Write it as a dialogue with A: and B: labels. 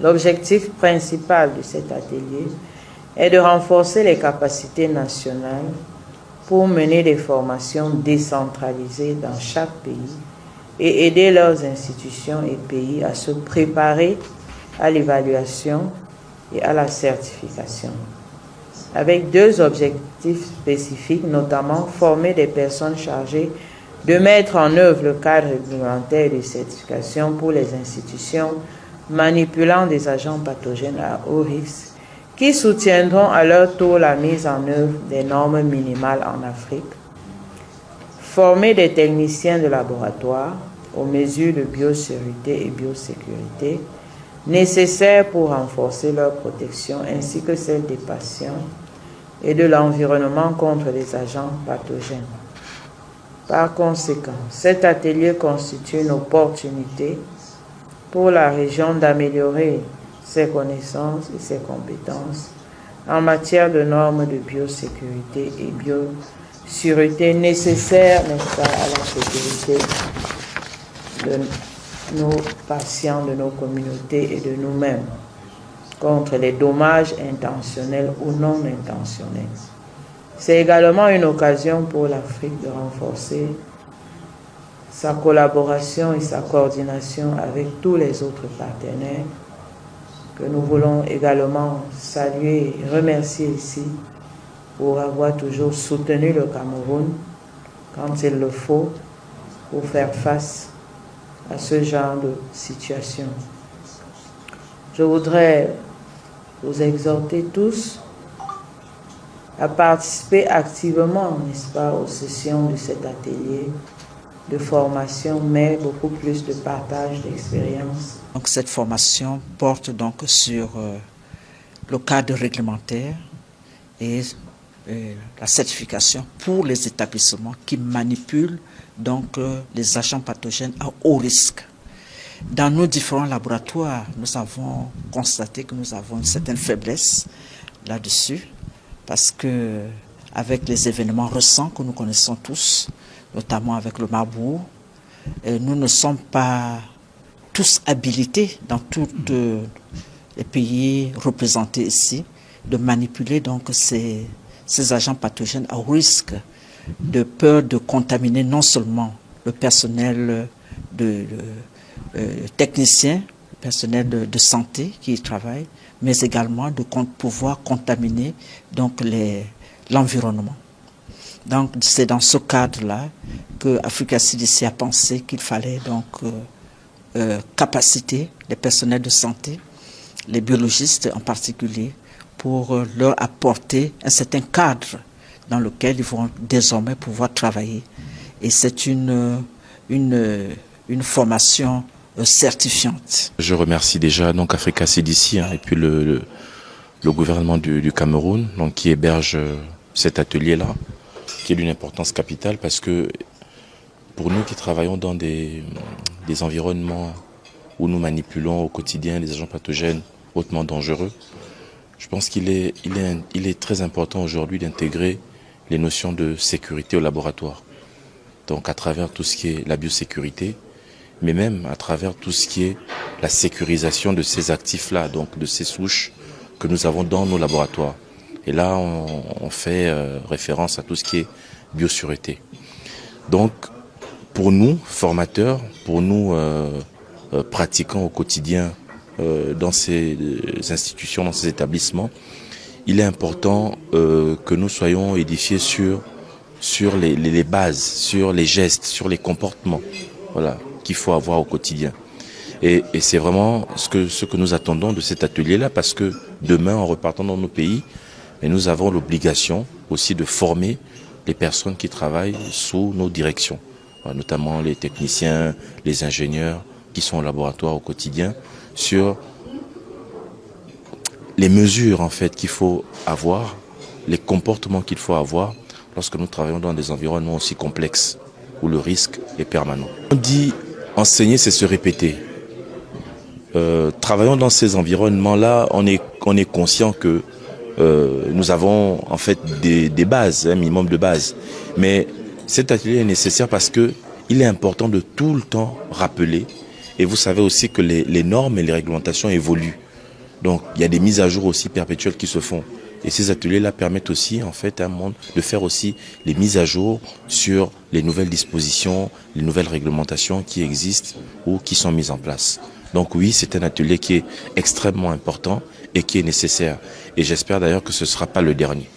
A: L'objectif principal de cet atelier est de renforcer les capacités nationales pour mener des formations décentralisées dans chaque pays et aider leurs institutions et pays à se préparer à l'évaluation et à la certification. Avec deux objectifs spécifiques, notamment former des personnes chargées de mettre en œuvre le cadre réglementaire de certification pour les institutions manipulant des agents pathogènes à haut risque, qui soutiendront à leur tour la mise en œuvre des normes minimales en Afrique, former des techniciens de laboratoire aux mesures de biosécurité et biosécurité nécessaires pour renforcer leur protection ainsi que celle des patients et de l'environnement contre les agents pathogènes. Par conséquent, cet atelier constitue une opportunité pour la région d'améliorer ses connaissances et ses compétences en matière de normes de biosécurité et biosécurité nécessaires, n'est-ce pas, à la sécurité de nos patients, de nos communautés et de nous-mêmes contre les dommages intentionnels ou non intentionnels. C'est également une occasion pour l'Afrique de renforcer sa collaboration et sa coordination avec tous les autres partenaires que nous voulons également saluer et remercier ici pour avoir toujours soutenu le Cameroun quand il le faut pour faire face à ce genre de situation. Je voudrais vous exhorter tous à participer activement, n'est-ce pas, aux sessions de cet atelier de formation, mais beaucoup plus de partage d'expérience.
B: Donc cette formation porte donc sur le cadre réglementaire et la certification pour les établissements qui manipulent donc les agents pathogènes à haut risque. Dans nos différents laboratoires, nous avons constaté que nous avons une certaine faiblesse là-dessus, parce que avec les événements récents que nous connaissons tous, notamment avec le Marbourg, nous ne sommes pas tous habilités dans tous les pays représentés ici de manipuler donc ces agents pathogènes à risque, de peur de contaminer non seulement le personnel technicien, le personnel de santé qui y travaille, mais également de pouvoir contaminer donc l'environnement. Donc c'est dans ce cadre-là que Africa CDC a pensé qu'il fallait donc capaciter les personnels de santé, les biologistes en particulier, pour leur apporter un certain cadre dans lequel ils vont désormais pouvoir travailler. Et c'est une formation certifiante.
C: Je remercie déjà donc Africa CDC et puis le gouvernement du Cameroun donc, qui héberge cet atelier-là, qui est d'une importance capitale parce que pour nous qui travaillons dans des environnements où nous manipulons au quotidien des agents pathogènes hautement dangereux, je pense qu'il est très important aujourd'hui d'intégrer les notions de sécurité au laboratoire. Donc à travers tout ce qui est la biosécurité, mais même à travers tout ce qui est la sécurisation de ces actifs-là, donc de ces souches que nous avons dans nos laboratoires. Et là, on fait référence à tout ce qui est biosécurité. Donc, pour nous, formateurs, pour nous, pratiquants au quotidien dans ces institutions, dans ces établissements, il est important que nous soyons édifiés sur les bases, sur les gestes, sur les comportements, voilà, qu'il faut avoir au quotidien. Et c'est vraiment ce que nous attendons de cet atelier-là, parce que demain, en repartant dans nos pays, et nous avons l'obligation aussi de former les personnes qui travaillent sous nos directions, notamment les techniciens, les ingénieurs qui sont au laboratoire au quotidien, sur les mesures en fait qu'il faut avoir, les comportements qu'il faut avoir lorsque nous travaillons dans des environnements aussi complexes où le risque est permanent. On dit enseigner, c'est se répéter. Travaillons dans ces environnements-là, on est conscient que nous avons en fait des bases, un minimum de bases. Mais cet atelier est nécessaire parce que il est important de tout le temps rappeler. Et vous savez aussi que les normes et les réglementations évoluent. Donc il y a des mises à jour aussi perpétuelles qui se font. Et ces ateliers-là permettent aussi, en fait, à un monde de faire aussi les mises à jour sur les nouvelles dispositions, les nouvelles réglementations qui existent ou qui sont mises en place. Donc oui, c'est un atelier qui est extrêmement important et qui est nécessaire. Et j'espère d'ailleurs que ce ne sera pas le dernier.